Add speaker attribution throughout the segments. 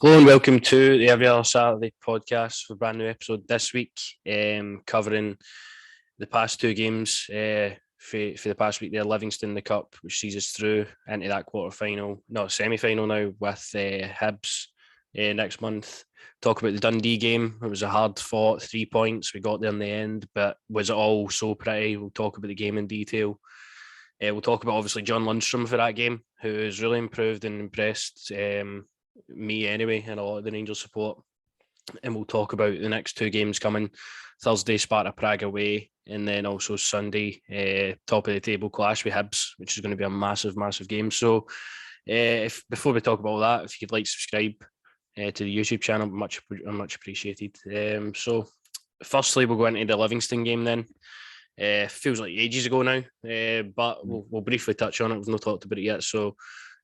Speaker 1: Hello and welcome to the Every Other Saturday podcast for a brand new episode this week, covering the past two games for the past week there. Livingston, the Cup, which sees us through into that semi-final now with Hibs next month. Talk about the Dundee game. It was a hard fought 3 points. We got there in the end, but was it all so pretty? We'll talk about the game in detail. We'll talk about obviously John Lundstram for that game, who has really improved and impressed me anyway, and a lot of the Rangers support. And we'll talk about the next two games coming: Thursday, Sparta Prague away, and then also Sunday, top of the table clash with Hibs, which is going to be a massive game. So before we talk about that, if you'd like to subscribe to the YouTube channel, much appreciated. So firstly, we'll go into the Livingston game then. Feels like ages ago now, but we'll briefly touch on it. We've not talked about it yet. So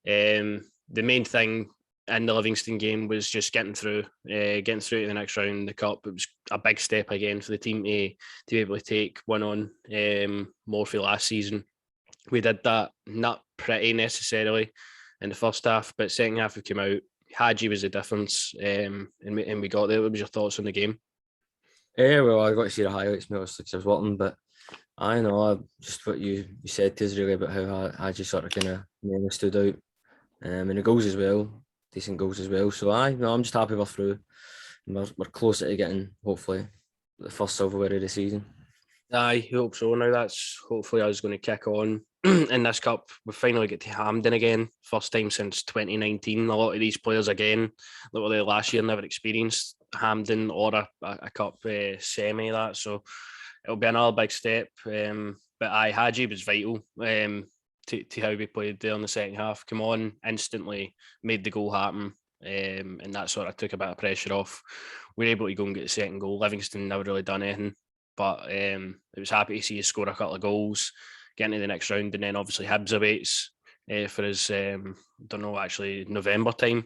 Speaker 1: the main thing in the Livingston game was just getting through to the next round in the Cup. It was a big step again for the team to be able to take one on Morphy last season. We did that, not pretty necessarily in the first half, but second half we came out. Hadji was the difference, and we got there. What was your thoughts on the game?
Speaker 2: Yeah, well, I got to see the highlights, mate, because I was watching, but I know just what you said to us really about how Hadji sort of kind of stood out, and the goals as well. Decent goals as well. So I'm just happy we're through. We're closer to getting, hopefully, the first silverware of the season.
Speaker 1: I hope so. Now that's hopefully us going to kick on in this Cup. We finally get to Hampden again. First time since 2019. A lot of these players again, literally last year, never experienced Hampden or a Cup semi that. So it'll be another big step. But Hadji was vital. To how we played there in the second half. Come on, instantly made the goal happen, and that sort of took a bit of pressure off. We were able to go and get the second goal. Livingston never really done anything, but it was happy to see us score a couple of goals, get into the next round, and then obviously Hibs awaits for his November time.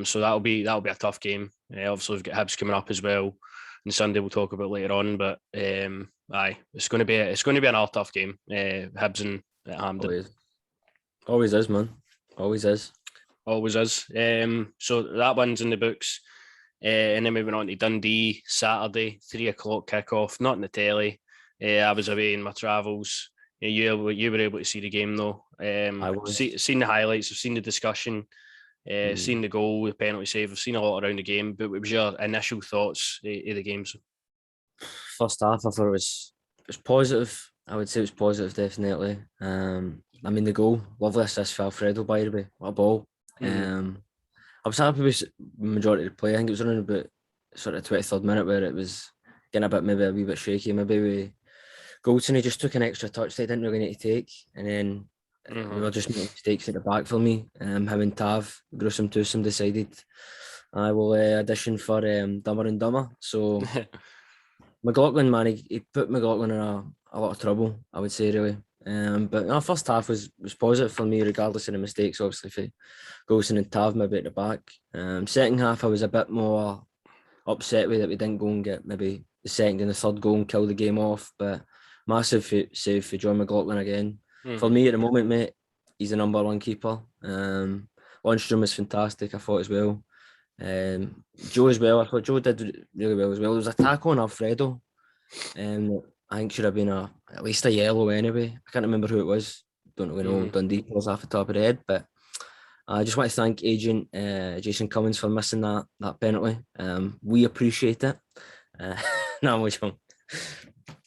Speaker 1: So that'll be a tough game. Obviously we've got Hibs coming up as well, and Sunday we'll talk about later on. But it's going to be another tough game. Hibs and at Hampden.
Speaker 2: Always is, man. Always is.
Speaker 1: So that one's in the books. And then we went on to Dundee Saturday, 3:00 kickoff, not in the telly. I was away in my travels. You were able to see the game though. Seen the highlights, I've seen the discussion, seen the goal, the penalty save. I've seen a lot around the game. But what was your initial thoughts of the games?
Speaker 2: First half, I thought it was positive. I would say it was positive, definitely. I mean, the goal, lovely assist for Alfredo, by the way. What a ball. I was happy with the majority of the play. I think it was around about sort of 23rd minute where it was getting maybe a wee bit shaky. Maybe with Goldson, he just took an extra touch they didn't really need to take. And then we were just making mistakes at the back for me. Him and Tav, Gruesome Twosome, decided I will audition for Dumber and Dumber. So McLaughlin, man, he put McLaughlin in a lot of trouble, I would say, really. But our first half was positive for me, regardless of the mistakes, obviously, for Golson and Tav maybe at the back. Second half, I was a bit more upset with that we didn't go and get maybe the second and the third goal and kill the game off. But massive save for John McLaughlin again. For me, at the moment, mate, he's the number one keeper. Lundstram is fantastic, I thought, as well. Joe as well. I thought Joe did really well as well. There was a tackle on Alfredo, I think should have been at least a yellow anyway. I can't remember who it was. Don't really know Dundee players off the top of the head, but I just want to thank agent Jason Cummins for missing that penalty. We appreciate it. No, I'm joking.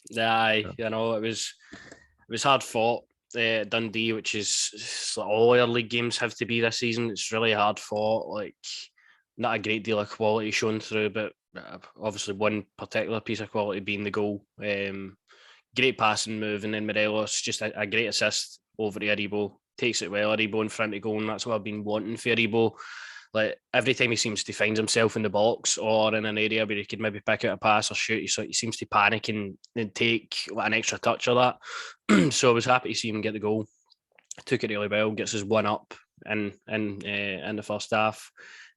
Speaker 1: You know, it was hard fought. Dundee, which is like all our league games have to be this season. It's really hard fought. Like, not a great deal of quality shown through, but obviously one particular piece of quality being the goal. Great passing move, and then Morelos, just a great assist over to Aribo. Takes it well, Aribo in front of goal, and that's what I've been wanting for Aribo. Like, every time he seems to find himself in the box or in an area where he could maybe pick out a pass or shoot, he seems to panic and take an extra touch of that. So I was happy to see him get the goal. Took it really well, gets his one up in the first half.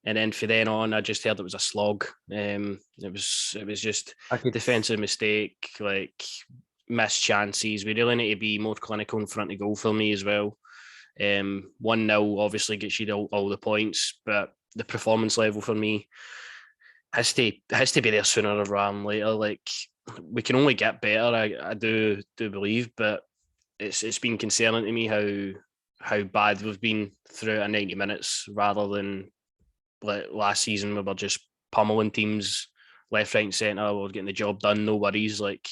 Speaker 1: And then from then on, I just heard it was a slog. It was just a defensive mistake, like missed chances. We really need to be more clinical in front of goal for me as well. 1-0 obviously gets you all the points, but the performance level for me has to be there sooner rather than later. Like, we can only get better. I do believe, but it's been concerning to me how bad we've been throughout 90 minutes rather than like last season we were just pummeling teams left, right, and centre. We were getting the job done, no worries. Like,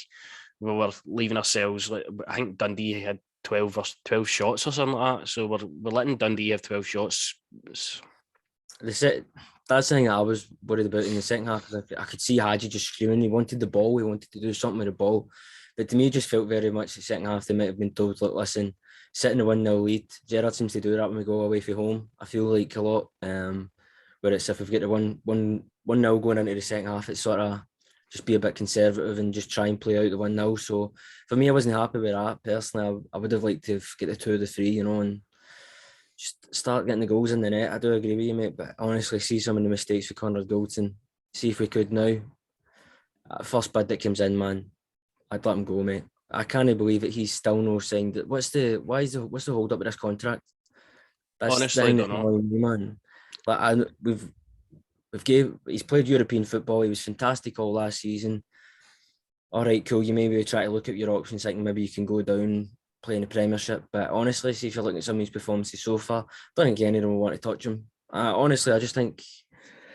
Speaker 1: we were leaving ourselves. Like, I think Dundee had 12 shots or something like that. So we're letting Dundee have 12 shots.
Speaker 2: That's the thing I was worried about in the second half. I could see Hadji just screaming. He wanted the ball. He wanted to do something with the ball. But to me, it just felt very much the second half. They might have been told, look, listen, sit in the 1-0 lead. Gerrard seems to do that when we go away from home. I feel like a lot. Where it's if we've got the 1-0 going into the second half, it's sort of just be a bit conservative and just try and play out the 1-0. So for me, I wasn't happy with that. Personally, I would have liked to get the 2 or the 3, and just start getting the goals in the net. I do agree with you, mate, but honestly, see some of the mistakes with Conor Goldson. See if we could now. First bid that comes in, man, I'd let him go, mate. I can't believe that he's still no signed. What's the hold up with this contract? That's
Speaker 1: honestly, I don't know,
Speaker 2: man. Like he's played European football. He was fantastic all last season. All right, cool. You maybe try to look at your options, thinking maybe you can go down, play in the Premiership. But honestly, see if you're looking at some of his performances so far, I don't think any of them will want to touch him. Honestly, I just think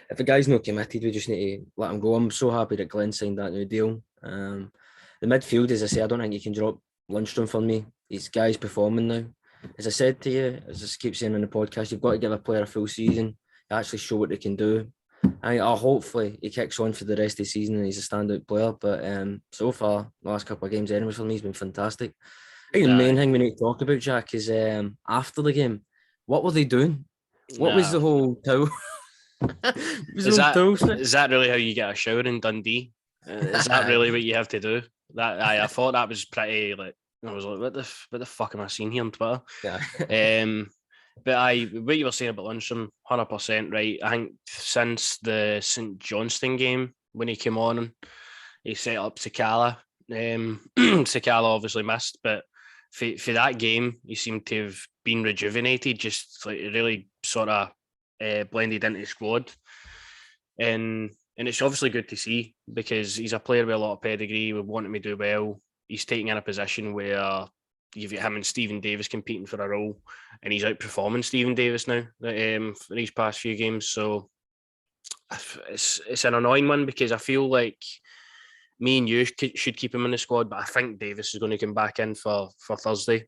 Speaker 2: if a guy's not committed, we just need to let him go. I'm so happy that Glenn signed that new deal. The midfield, as I say, I don't think you can drop Lundstram for me. These guys performing now. As I said to you, as I keep saying on the podcast, you've got to give a player a full season, actually show what they can do. Hopefully he kicks on for the rest of the season and he's a standout player. But so far, the last couple of games anyway for me, he's been fantastic. I think the main thing we need to talk about, Jack, is after the game, what were they doing? What was the whole towel?
Speaker 1: Is that really how you get a shower in Dundee? Is that really what you have to do? I thought that was pretty, like, I was like, what the fuck am I seeing here on Twitter? Yeah. But what you were saying about Lundstram, 100% right. I think since the St Johnstone game when he came on, he set up Sakala. Sakala obviously missed, but for that game, he seemed to have been rejuvenated, just like really sort of blended into the squad. And it's obviously good to see because he's a player with a lot of pedigree. We want him to do well. He's taking in a position where you've got him and Stephen Davis competing for a role, and he's outperforming Stephen Davis now for these past few games. So it's an annoying one because I feel like me and you should keep him in the squad, but I think Davis is going to come back in for Thursday,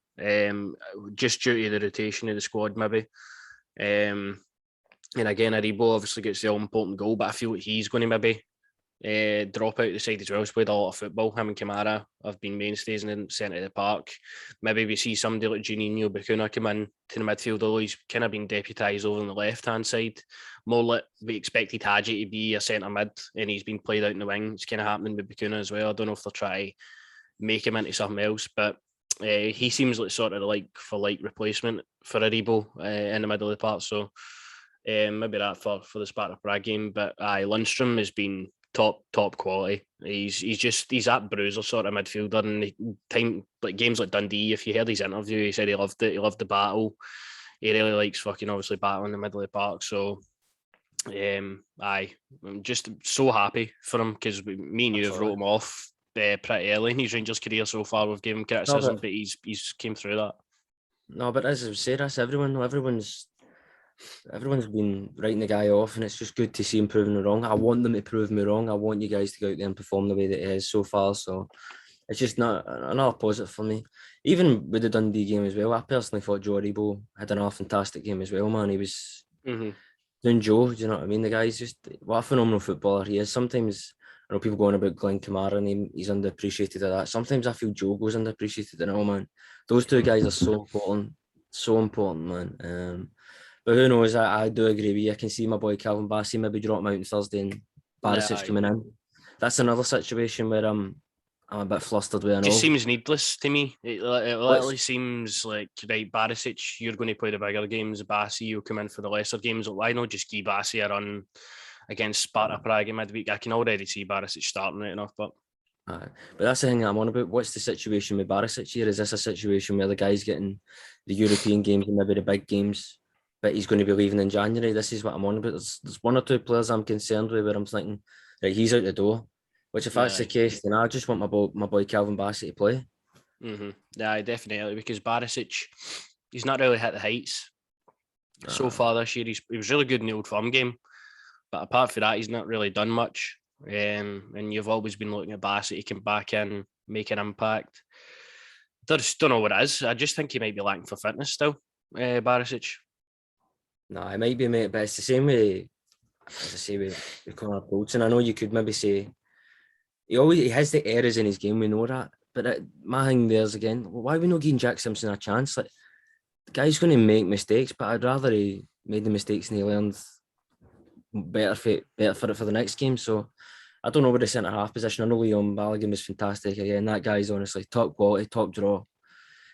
Speaker 1: just due to the rotation of the squad maybe. And again, Aribo obviously gets the all-important goal, but I feel like he's going to maybe drop out the side as well. He's played a lot of football. Him and Kamara have been mainstays in the centre of the park. Maybe we see somebody like Juninho Bacuna come in to the midfield, although he's kind of been deputised over on the left-hand side. More like we expected Hadji to be a centre mid, and he's been played out in the wing. It's kind of happening with Bacuna as well. I don't know if they'll try to make him into something else, but he seems like sort of like for like replacement for Aribo in the middle of the park. So maybe that for the Sparta Prague game. But Lundstram has been top quality. He's that bruiser sort of midfielder, and time like games like Dundee, if you heard his interview, he said he loved it. He loved the battle. He really likes fucking obviously battling in the middle of the park. So I'm just so happy for him because me and you have wrote him off pretty early in his Rangers career so far. We've given him criticism, but he's came through that.
Speaker 2: No, but as I say, that's everyone's been writing the guy off, and it's just good to see him proving me wrong. I want them to prove me wrong. I want you guys to go out there and perform the way that he has so far. So it's just not another positive for me. Even with the Dundee game as well, I personally thought Joe Aribo had another fantastic game as well, man. He was doing Joe, do you know what I mean? The guy's just, what a phenomenal footballer he is. Sometimes, I know people going about Glenn Kamara and he's underappreciated of that. Sometimes I feel Joe goes underappreciated and all, man. Those two guys are so important, man. But who knows? I do agree with you. I can see my boy Calvin Bassey maybe drop him out on Thursday and Barisic coming in. That's another situation where I'm a bit flustered with.
Speaker 1: It just seems needless to me. It literally seems like, right, Barisic, you're going to play the bigger games. Bassey, you'll come in for the lesser games. Why not just give Bassey a run against Sparta Prague in midweek? I can already see Barisic starting right enough, but
Speaker 2: that's the thing that I'm on about. What's the situation with Barisic here? Is this a situation where the guy's getting the European games and maybe the big games, but he's going to be leaving in January. This is what I'm on about. There's one or two players I'm concerned with where I'm thinking, right, he's out the door. Which if that's the case, then I just want my boy Calvin Bassett to play.
Speaker 1: Yeah, definitely, because Barisic, he's not really hit the heights so far this year. He was really good in the Old Firm game, but apart from that, he's not really done much. And you've always been looking at Bassett. He can back in, make an impact. Just don't know what it is. I just think he might be lacking for fitness still, Barisic.
Speaker 2: No, it might be, mate, but it's the same way, as I say, with Connor Goldson. I know you could maybe say he has the errors in his game, we know that. But my thing there's again, why are we not giving Jack Simpson a chance? Like, the guy's going to make mistakes, but I'd rather he made the mistakes and he learned better for it for the next game. So I don't know with the centre half position. I know Leon Balogun was fantastic again. That guy's honestly top quality, top draw.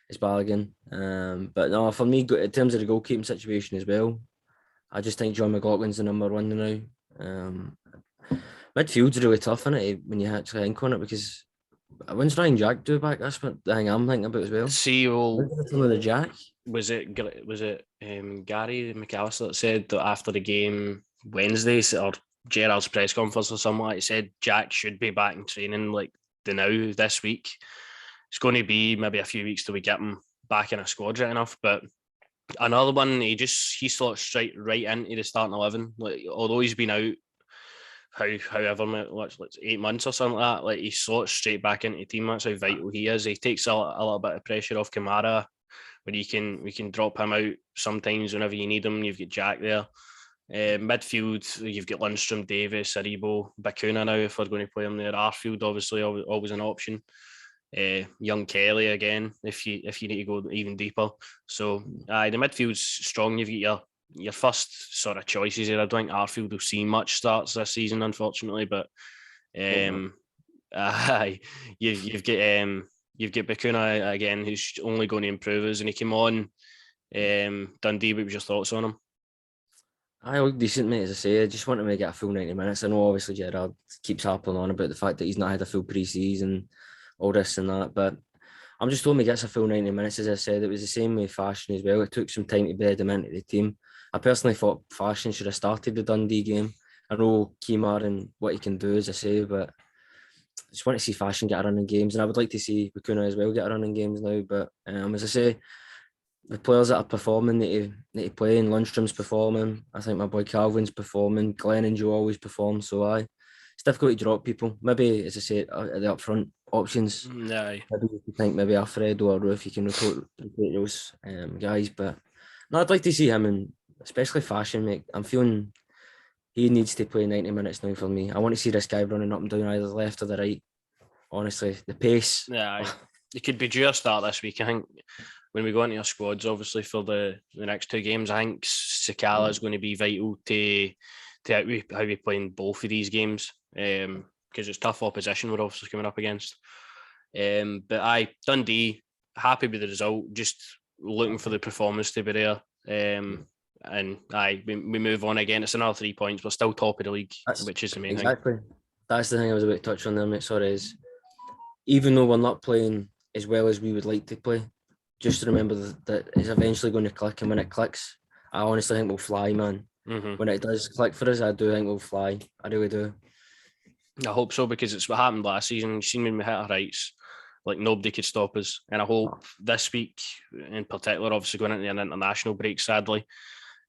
Speaker 2: Is Balogun. But no, for me, in terms of the goalkeeping situation as well, I just think John McLaughlin's the number one now. Midfield's really tough, isn't it, when you actually think on it, because when's Ryan Jack due back? That's what the thing I'm thinking about as well.
Speaker 1: See, well,
Speaker 2: the Jack?
Speaker 1: Was it Gary McAllister that said that after the game Wednesday, or Gerrard's press conference or something like that, he said Jack should be back in training like this week. It's going to be maybe a few weeks till we get him back in a squad right enough. But another one, he slots straight right into the starting 11. Like, although he's been out however much, like 8 months or something like that, like he slots straight back into the team. That's how vital he is. He takes a little bit of pressure off Kamara, but we can drop him out sometimes whenever you need him. You've got Jack there. Midfield, you've got Lundstram, Davis, Aribo, Bakuna now if we're going to play him there. Arfield obviously always an option. Young Kelly again if you need to go even deeper. So the midfield's strong. You've got your first sort of choices here. I don't think Arfield will see much starts this season, unfortunately, but you've got Bakuna again, who's only going to improve us, and he came on Dundee. What was your thoughts on him?
Speaker 2: I look decent, mate, as I say. I just want him to get a full 90 minutes. I know obviously Gerrard keeps harping on about the fact that he's not had a full pre-season, all this and that, but I'm just hoping he gets a full 90 minutes. As I said, it was the same with Fashion as well. It took some time to bed him into the team. I personally thought Fashion should have started the Dundee game. I know Kemar and what he can do, as I say, but I just want to see Fashion get a run in games, and I would like to see Bakuna as well get a run in games now. But as I say, the players that are performing need to play, and Lundstram's performing. I think my boy Calvin's performing. Glenn and Joe always perform, so it's difficult to drop people. Maybe, as I say, at the upfront options.
Speaker 1: No.
Speaker 2: Maybe you think maybe Alfredo or Roof, you can rotate those guys. But no, I'd like to see him, and especially Fashion, mate. I'm feeling he needs to play 90 minutes now for me. I want to see this guy running up and down either the left or the right. Honestly, the pace.
Speaker 1: Yeah, it could be due a start this week. I think when we go into our squads, obviously for the next two games, I think Sakala is going to be vital to how we play in both of these games, because it's tough opposition we're obviously coming up against. But Dundee, happy with the result, just looking for the performance to be there. And we move on again. It's another 3 points. We're still top of the league, which is the main thing.
Speaker 2: Exactly. That's the thing I was about to touch on there, mate. Sorry, is even though we're not playing as well as we would like to play, just remember that it's eventually going to click, and when it clicks, I honestly think we'll fly, man. Mm-hmm. When it does click for us, I do think we'll fly. I really do.
Speaker 1: I hope so, because it's what happened last season. You've seen when we hit our heights, like nobody could stop us. And I hope this week in particular, obviously going into an international break, sadly,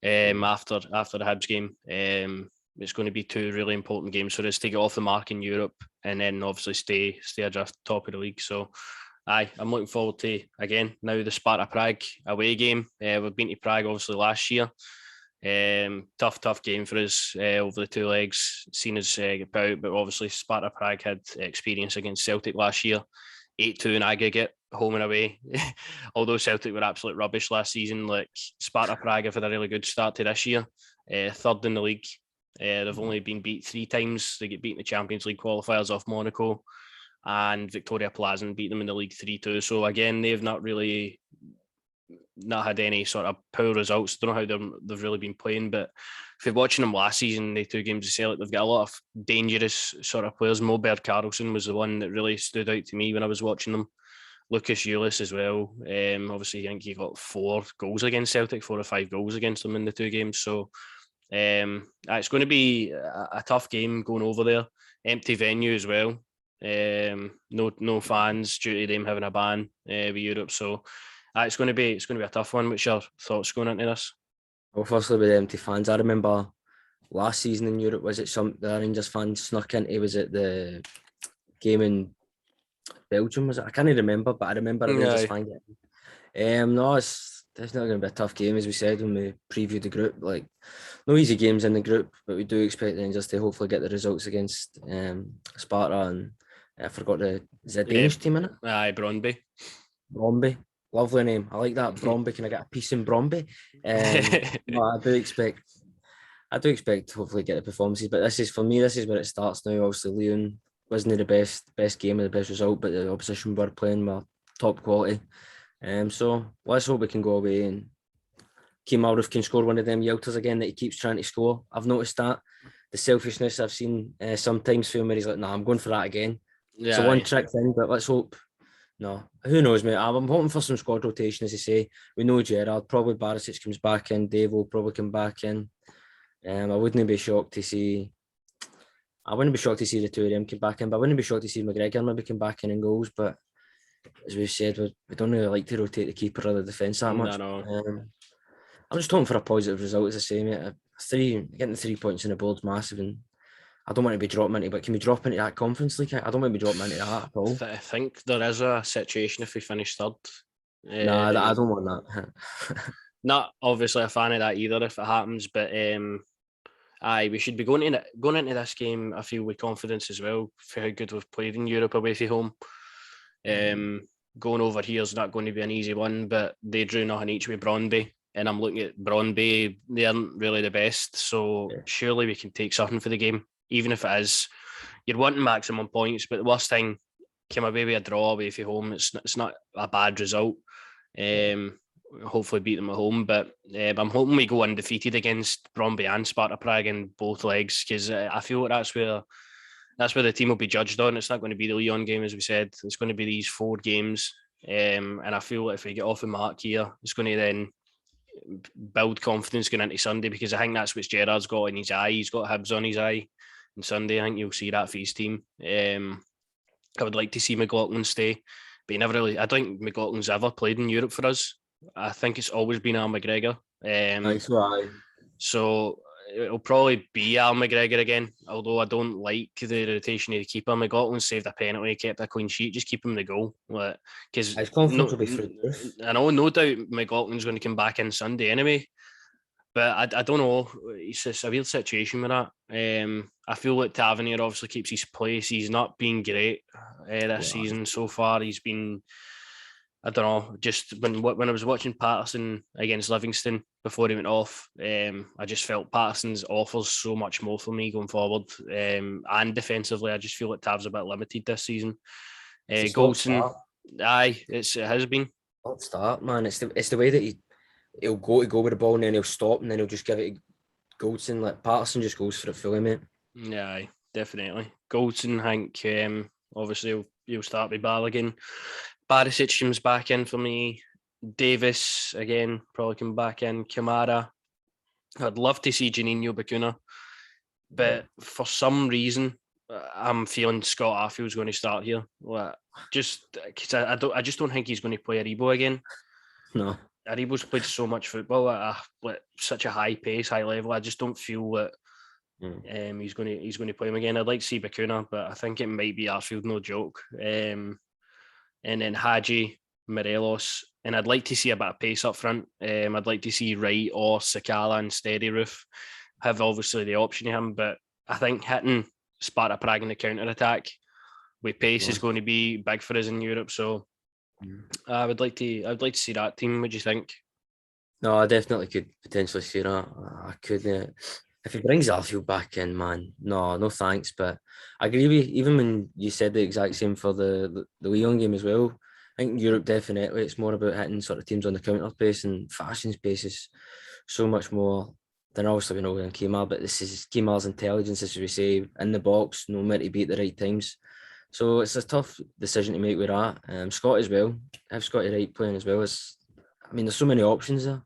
Speaker 1: after the Hibs game, it's going to be two really important games for us to get off the mark in Europe, and then obviously stay adrift top of the league. So I'm looking forward to, again, now the Sparta Prague away game. We've been to Prague obviously last year. Tough game for us over the two legs, seen us get out, but obviously Sparta Prague had experience against Celtic last year, 8-2 in aggregate, home and away. Although Celtic were absolute rubbish last season, like Sparta Prague have had a really good start to this year, third in the league. They've only been beat 3 times. They get beaten in the Champions League qualifiers off Monaco, and Victoria Plzen beat them in the league 3-2. So again, they've not had any sort of poor results. Don't know how they've really been playing, but if you're watching them last season, the 2 games of Celtic, they've got a lot of dangerous sort of players. Moberg Carlson was the one that really stood out to me when I was watching them. Lucas Eulis as well. Obviously, I think he got 4 goals against Celtic, 4 or 5 goals against them in the 2 games. So it's going to be a tough game going over there. Empty venue as well. No fans due to them having a ban with Europe. So it's going to be a tough one. What's your thoughts going into this?
Speaker 2: Well, firstly, with the empty fans, I remember last season in Europe, was it the Rangers fans snuck into, was it the game in Belgium, was it? I can't even remember, but I remember a Rangers fan getting. No, it's definitely going to be a tough game, as we said when we previewed the group. Like, no easy games in the group, but we do expect the Rangers to hopefully get the results against Sparta and I forgot is the Danish team in it?
Speaker 1: Aye, Brøndby.
Speaker 2: Brøndby. Lovely name. I like that. Brøndby. Can I get a piece in Brøndby? No, I do expect to hopefully get the performances, but this is where it starts now. Obviously, Leon wasn't the best game or the best result, but the opposition were playing were top quality. So let's hope we can go away and Kemal can score one of them yelters again that he keeps trying to score. I've noticed that the selfishness I've seen sometimes film where he's like, "Nah, I'm going for that again." Yeah, it's a one-trick thing, but let's hope. No, who knows, mate? I'm hoping for some squad rotation, as you say. We know Gerrard, probably Barisic comes back in, Dave will probably come back in. I wouldn't be shocked to see the two of them come back in, but I wouldn't be shocked to see McGregor maybe come back in goals. But as we've said, we don't really like to rotate the keeper or the defence that much.
Speaker 1: No.
Speaker 2: I'm just hoping for a positive result, as I say, mate. Getting the 3 points in the board's massive, and I don't want to be dropping into, but can we drop into that Conference League? I don't want to be dropping into that at all.
Speaker 1: I think there is a situation if we finish third.
Speaker 2: Nah, I don't want that.
Speaker 1: Not obviously a fan of that either if it happens, but we should be going into this game, I feel, with confidence as well for how good we've played in Europe away from home. Going over here is not going to be an easy one, but they drew nothing each with Brøndby. And I'm looking at Brøndby, they aren't really the best. So surely we can take something for the game, even if it is, you're wanting maximum points. But the worst thing, come away with a draw away from home. It's not a bad result. Hopefully beat them at home. But I'm hoping we go undefeated against Brøndby and Sparta Prague in both legs, because I feel like that's where the team will be judged on. It's not going to be the Lyon game, as we said. It's going to be these 4 games. And I feel like if we get off the mark here, it's going to then build confidence going into Sunday, because I think that's what Gerrard's got in his eye. He's got Hibs on his eye on Sunday. I think you'll see that for his team. I would like to see McLaughlin stay, but I don't think McLaughlin's ever played in Europe for us. I think it's always been Al McGregor. So it'll probably be Al McGregor again, although I don't like the rotation of the keeper. McLaughlin saved a penalty, kept a clean sheet, just keep him the goal. Because I know, no doubt McLaughlin's going to come back in Sunday anyway, but I don't know. It's just a weird situation with that. I feel like Tavernier obviously keeps his place. He's not been great this season so far. He's been, I don't know, just when I was watching Patterson against Livingston before he went off, I just felt Patterson's offers so much more for me going forward. And defensively, I just feel like Tav's a bit limited this season. Goldson, it has been.
Speaker 2: Not start, man. It's the way that he'll go with the ball and then he'll stop and then he'll just give it to Goldson. Like Patterson just goes for it fully, mate.
Speaker 1: Yeah, definitely. Goldson, I think, obviously he'll start with Balogun. Barisic comes back in for me. Davis, again, probably come back in. Kamara. I'd love to see Juninho Bacuna, but for some reason, I'm feeling Scott Arfield's going to start here. Just because I just don't think he's going to play Aribo again.
Speaker 2: No.
Speaker 1: Aribo's played so much football at such a high pace, high level. I just don't feel that he's going to play him again. I'd like to see Bacuna, but I think it might be Arfield, no joke. And then Hadji, Morelos, and I'd like to see a bit of pace up front. I'd like to see Wright or Sakala and Steadyroof have obviously the option of him, but I think hitting Sparta Prague in the counter-attack with pace is going to be big for us in Europe. So I would like to see that team. What do you think?
Speaker 2: No, I definitely could potentially see that. I could. If he brings Arfield back in, man, no thanks. But I agree with you, even when you said the exact same for the Lyon game as well. I think Europe definitely, it's more about hitting sort of teams on the counter pace, and Fashion's pace is so much more than obviously we know than Kemal, but this is Kemal's intelligence, as we say, in the box, know where to be at the right times. So it's a tough decision to make with that. Scott as well. Have Scotty Wright playing as well as. I mean, there's so many options there,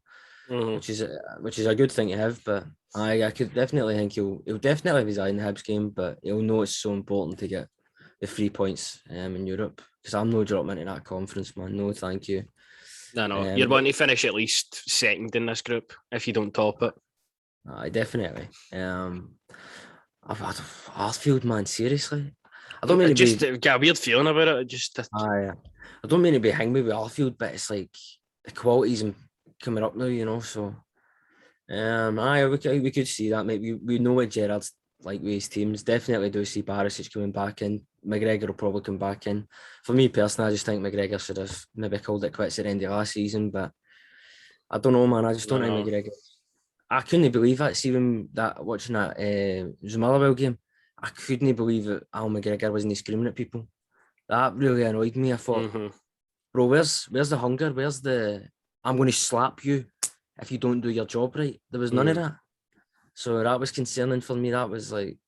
Speaker 2: which is a good thing to have. But I could definitely think he'll definitely have his eye in the Hibs game, but he'll know it's so important to get the 3 points in Europe, because I'm no dropping into that conference, man. No, thank you.
Speaker 1: No, you're wanting to finish at least second in this group if you don't top it.
Speaker 2: Definitely. I've had Arfield, man. Seriously, I
Speaker 1: don't mean to get a weird feeling about it.
Speaker 2: I don't mean to be hanging with Arfield, but it's like the quality's coming up now, So, we could see that. Maybe we know what Gerrard's like with his teams. Definitely do see Barisic coming back in. McGregor will probably come back in. For me personally, I just think McGregor should have maybe called it quits at the end of last season, but I don't know, man. I just don't think McGregor. I couldn't believe it. See when watching that Motherwell game, I couldn't believe that Al McGregor wasn't screaming at people. That really annoyed me. I thought, bro, where's the hunger? Where's the I'm going to slap you if you don't do your job right? There was none of that. So that was concerning for me. That was like,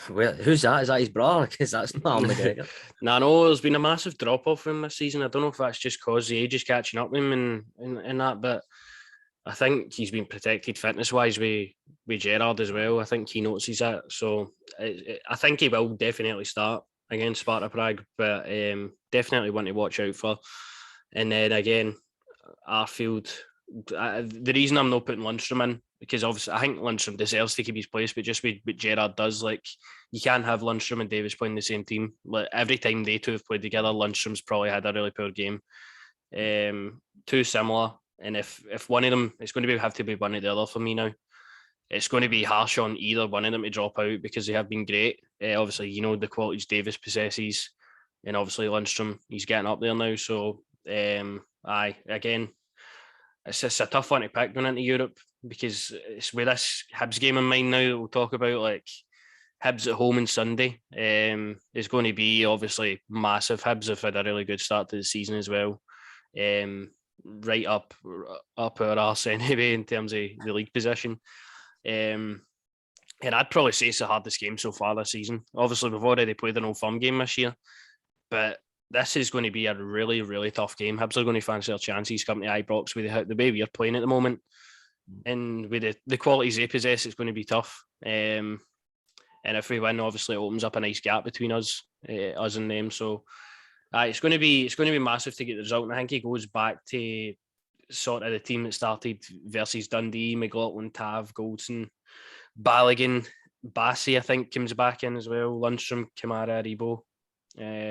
Speaker 2: well, who's that? Is that his brother? Because that's not Al McGregor.
Speaker 1: No, there's been a massive drop off from this season. I don't know if that's just because the age is catching up with him and that, but I think he's been protected fitness-wise with Gerrard as well. I think he notices that. So I think he will definitely start against Sparta Prague, but definitely one to watch out for. And then again, Arfield, the reason I'm not putting Lundstram in, because obviously I think Lundstram deserves to keep his place, but just what Gerrard does, like, you can't have Lundstram and Davis playing the same team. Like, every time they two have played together, Lundstram's probably had a really poor game. Too similar. And if one of them, it's going to have to be one or the other for me now. It's going to be harsh on either one of them to drop out because they have been great. Obviously, the qualities Davis possesses, and obviously Lundstram, he's getting up there now. So, again, it's just a tough one to pick going into Europe, because it's with this Hibs game in mind now that we'll talk about, like Hibs at home on Sunday. It's going to be obviously massive. Hibs have had a really good start to the season as well. Right up our arse anyway in terms of the league position. And I'd probably say it's the hardest game so far this season. Obviously, we've already played an Old Firm game this year, but this is going to be a really, really tough game. Hibs are going to fancy their chances coming to Ibrox with the way we are playing at the moment. And with the qualities they possess, it's going to be tough. And if we win, obviously, it opens up a nice gap between us and them. So it's going to be massive to get the result. And I think he goes back to sort of the team that started versus Dundee: McLaughlin, Tav, Goldson, Balogun, Bassi, I think, comes back in as well. Lundstram, Kamara, Rebo,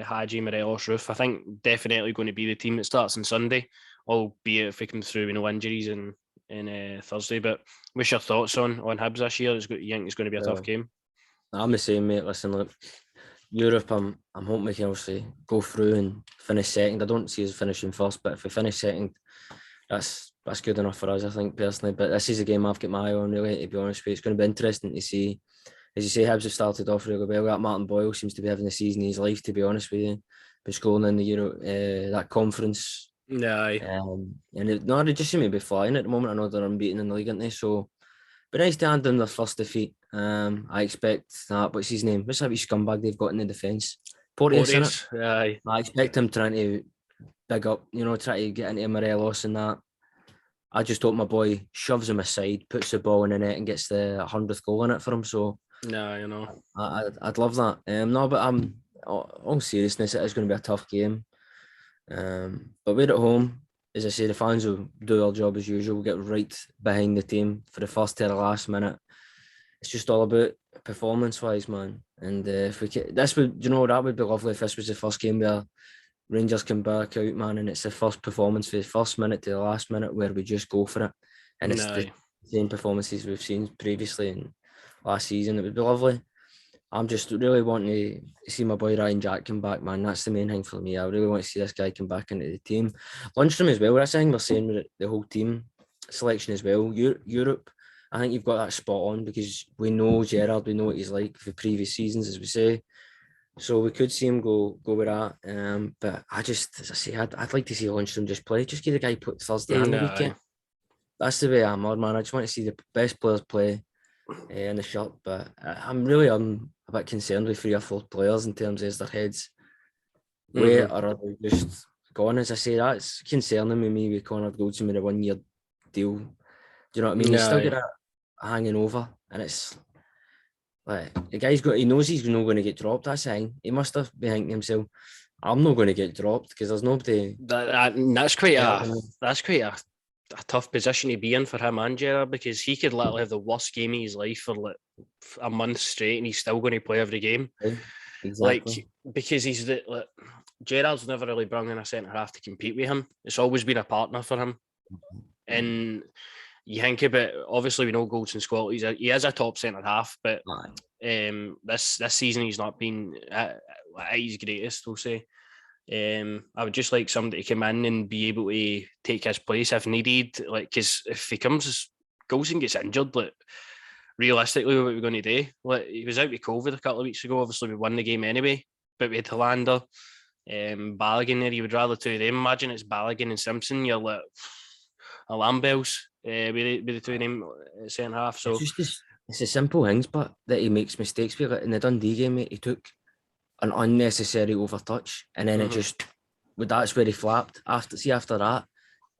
Speaker 1: Haji, Morelos, Roof. I think definitely going to be the team that starts on Sunday, albeit if we come through with no injuries in Thursday. But what's your thoughts on Hibs this year? You think it's going to be a tough game?
Speaker 2: I'm the same, mate. Listen, look, Europe, I'm hoping we can obviously go through and finish second. I don't see us finishing first, but if we finish second, that's good enough for us, I think, personally. But this is a game I've got my eye on, really, to be honest with you. It's going to be interesting to see. As you say, Hibs have started off really well. That Martin Boyle seems to be having the season of his life, to be honest with you. Been scoring in the Euro, that conference.
Speaker 1: Yeah.
Speaker 2: They just seem to be flying at the moment. I know they're unbeaten in the league, aren't they? So, but nice to hand them their first defeat. I expect that. What's his name? What's that wee scumbag they've got in the defence? Porteous.
Speaker 1: Aye.
Speaker 2: I expect him trying to big up, try to get into Morelos and that. I just hope my boy shoves him aside, puts the ball in the net, and gets the 100th goal in it for him. So, I'd love that. No, but all seriousness, it is going to be a tough game. But we're at home. As I say, the fans will do their job as usual. We'll get right behind the team for the first to the last minute. It's just all about performance-wise, man. And if we can, that would be lovely if this was the first game where Rangers come back out, man, and it's the first performance for the first minute to the last minute where we just go for it. And it's the same performances we've seen previously in last season. It would be lovely. I'm just really wanting to see my boy Ryan Jack come back, man. That's the main thing for me. I really want to see this guy come back into the team. Lundstram as well. That's the thing we're saying with the whole team selection as well. Europe, I think you've got that spot on, because we know Gerrard, we know what he's like for previous seasons, as we say. So we could see him go with that. But as I say, I'd like to see Lundstram just play. Just give the guy put Thursday and the weekend. That's the way I'm on, man. I just want to see the best players play. in the shirt, but I'm really a bit concerned with 3 or 4 players in terms of their heads. Where are they just gone? As I say, that's concerning with me with Conor Goldson with a 1-year deal. Do you know what I mean? He's still got it hanging over, and it's like the guy's got. He knows he's not going to get dropped. That's the thing. He must have been thinking to himself, "I'm not going to get dropped because there's nobody."
Speaker 1: That's quite a tough position to be in for him and Gerrard, because he could literally have the worst game of his life for like a month straight, and he's still going to play every game.
Speaker 2: Exactly.
Speaker 1: Like, because he's Gerrard's never really brought in a centre half to compete with him. It's always been a partner for him. And you think about, obviously we know Goldson's qualities. He is a top centre half, but this season he's not been at his greatest, we'll say. I would just like somebody to come in and be able to take his place if needed. Like, because if Goldson gets injured, like, realistically, what we're going to do? Like, he was out with COVID a couple of weeks ago. Obviously, we won the game anyway, but we had Hollander, Balogun there. You would rather two of them. Imagine it's Balogun and Simpson. You're like alarm bells with the two of them at centre half. So
Speaker 2: it's the simple things, but that he makes mistakes with. Like in the Dundee game, mate, he took an unnecessary overtouch, and then that's where he flapped. After that,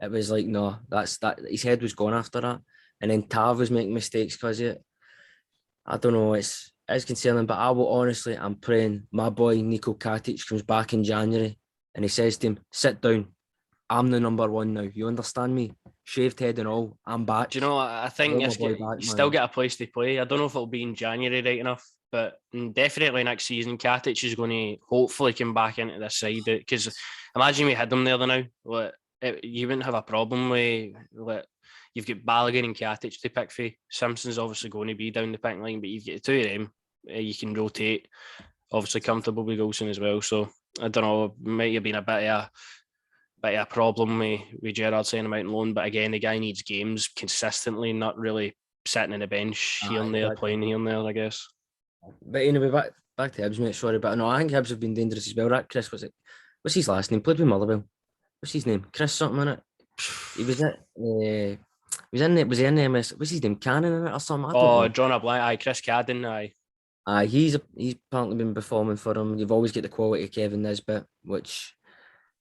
Speaker 2: it was like, no, that's that. His head was gone after that, and then Tav was making mistakes because of it. I don't know. It's concerning, but I'm praying my boy Nico Katic comes back in January, and he says to him, "Sit down. I'm the number one now. You understand me? Shaved head and all. I'm back."
Speaker 1: Do you know? I think he's still got a place to play. I don't know if it'll be in January right enough, but definitely next season, Katic is going to hopefully come back into this side, because imagine we had them there now. Like, you wouldn't have a problem with, like, you've got Balogun and Katic to pick for. Simpson's obviously going to be down the picking line, but you've got the two of them. You can rotate. Obviously comfortable with Golson as well. So I don't know. It might have been a bit of a problem with Gerrard saying him out on loan, but again, the guy needs games consistently, not really sitting on the bench here and there, playing here and there, I guess.
Speaker 2: But anyway, back to Hibs, mate. Sorry, but no, I think Hibs have been dangerous as well. That Chris, what's his last name? Played with Motherwell. What's his name? Chris something in it. He was was he in the MS? What's his name? Cannon in it or something?
Speaker 1: John O'Brien. Aye, Chris Cadden. Aye.
Speaker 2: He's apparently been performing for him. You've always got the quality of Kevin Nisbet, which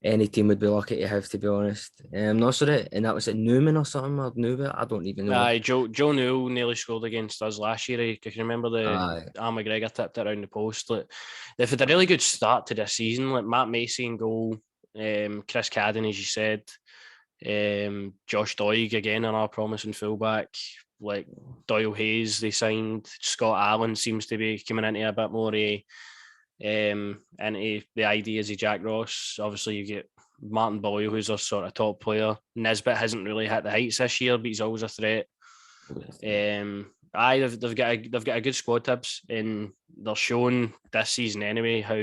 Speaker 2: any team would be lucky to have, to be honest. No, sorry, and that was at Newman or something, or Newman. I don't even know.
Speaker 1: Aye, Joe Newell nearly scored against us last year. If you remember Al McGregor tipped it around the post. Like, they've had a really good start to this season. Like Matt Macy in goal, Chris Cadden, as you said, Josh Doig again, another promising fullback. Like Doyle Hayes, they signed. Scott Allen seems to be coming into a bit more into the ideas of Jack Ross. Obviously, you get Martin Boyle, who's a sort of top player. Nisbet hasn't really hit the heights this year, but he's always a threat. They've got a good squad, Hibs, and they're showing this season anyway how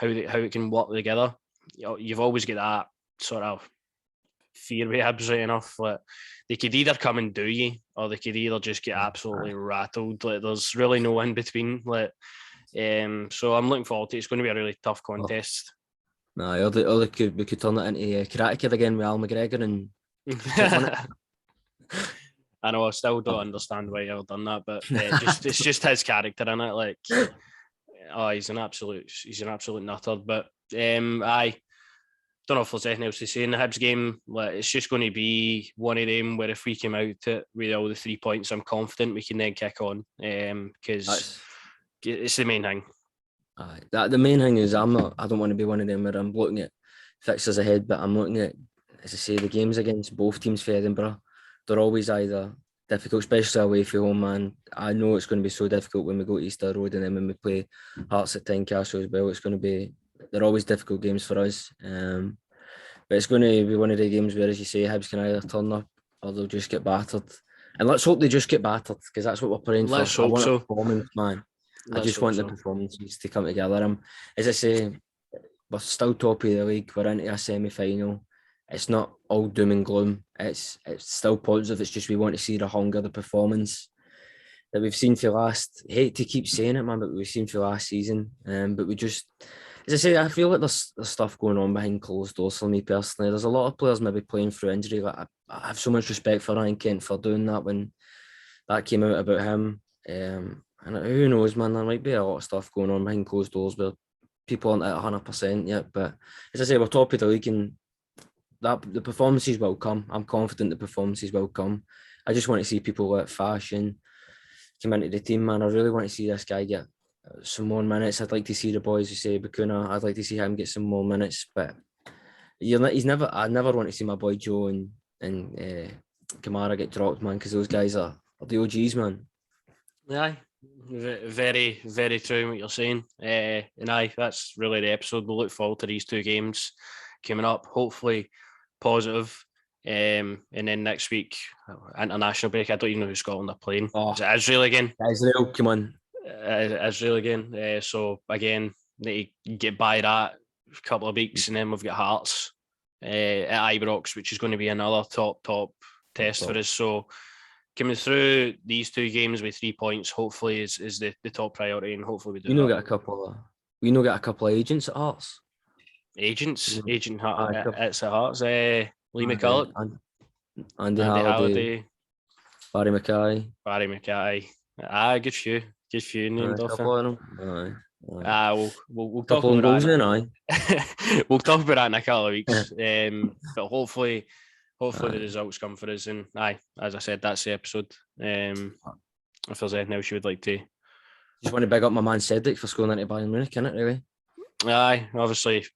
Speaker 1: it can work together. You've always got that sort of fear with Hibs, right enough. Like, they could either come and do you, or they could either just get absolutely rattled. Like, there's really no in between. Like, so I'm looking forward to it. It's going to be a really tough contest.
Speaker 2: No, we could turn it into Karate Kid again with Al McGregor and.
Speaker 1: I know, I still don't understand why I've done that, but it's just his character in it. Like, he's an absolute nutter. But I don't know if there's anything else to say in the Hibs game. Like, it's just going to be one of them where if we came out with all the 3 points, I'm confident we can then kick on. Because it's the main thing.
Speaker 2: The main thing is I don't want to be one of them where I'm looking at fixtures ahead, but I'm looking at, as I say, the games against both teams for Edinburgh. They're always either difficult, especially away from home, man. I know it's going to be so difficult when we go to Easter Road, and then when we play Hearts at Tynecastle as well. They're always difficult games for us. But it's going to be one of the games where, as you say, Hibs can either turn up or they'll just get battered. And let's hope they just get battered, because that's what we're praying for.
Speaker 1: Let's hope so.
Speaker 2: Performance, man. I just want the performances to come together. As I say, we're still top of the league. We're into a semi-final. It's not all doom and gloom. It's still positive. It's just we want to see the hunger, the performance that we've seen for last. I hate to keep saying it, man, but we've seen for last season. But we just, as I say, I feel like there's stuff going on behind closed doors for me personally. There's a lot of players maybe playing through injury. Like I have so much respect for Ryan Kent for doing that when that came out about him. And who knows, man, there might be a lot of stuff going on behind closed doors where people aren't at 100% yet. But as I say, we're top of the league and that the performances will come. I'm confident the performances will come. I just want to see people like Fashion come into the team, man. I really want to see this guy get some more minutes. I'd like to see the boys who say Bakuna. I'd like to see him get some more minutes. But I never want to see my boy Joe and Kamara get dropped, man, because those guys are the OGs, man.
Speaker 1: Aye, very, very true what you're saying. And aye, that's really the episode. We'll look forward to these two games coming up. Hopefully positive. And then next week, international break. I don't even know who Scotland are playing.
Speaker 2: Oh,
Speaker 1: is it Israel again?
Speaker 2: Israel, come on.
Speaker 1: Israel again. So again, need to get by that a couple of weeks, and then we've got Hearts at Ibrox, which is going to be another top test for us. So coming through these two games with 3 points, hopefully is the top priority, and hopefully we do.
Speaker 2: We got a couple of agents at Hearts.
Speaker 1: Agent it's at Hearts. Lee McCulloch,
Speaker 2: Andy Halliday, Barry Mackay.
Speaker 1: Good few named off. We'll talk
Speaker 2: about
Speaker 1: goals
Speaker 2: that.
Speaker 1: We'll talk about that in a couple of weeks. But hopefully the results come for us. And as I said, that's the episode. If there's anything else you would like to,
Speaker 2: just want to big up my man Cedric for scoring into Bayern Munich, innit, really?
Speaker 1: Obviously,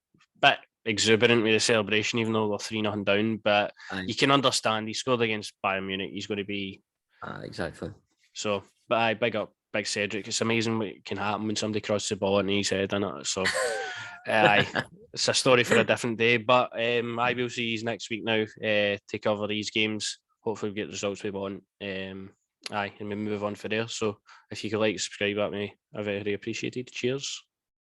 Speaker 1: bit exuberant with the celebration, even though we're 3-0 down. But you can understand he scored against Bayern Munich. He's going to be
Speaker 2: exactly.
Speaker 1: So, but big up, big Cedric. It's amazing what can happen when somebody crosses the ball into his head, innit? So, it's a story for a different day. But I will see you next week now to cover these games. Hopefully, we get the results we want. And we move on for there. So, if you could like, subscribe at me, I very appreciate it. Cheers.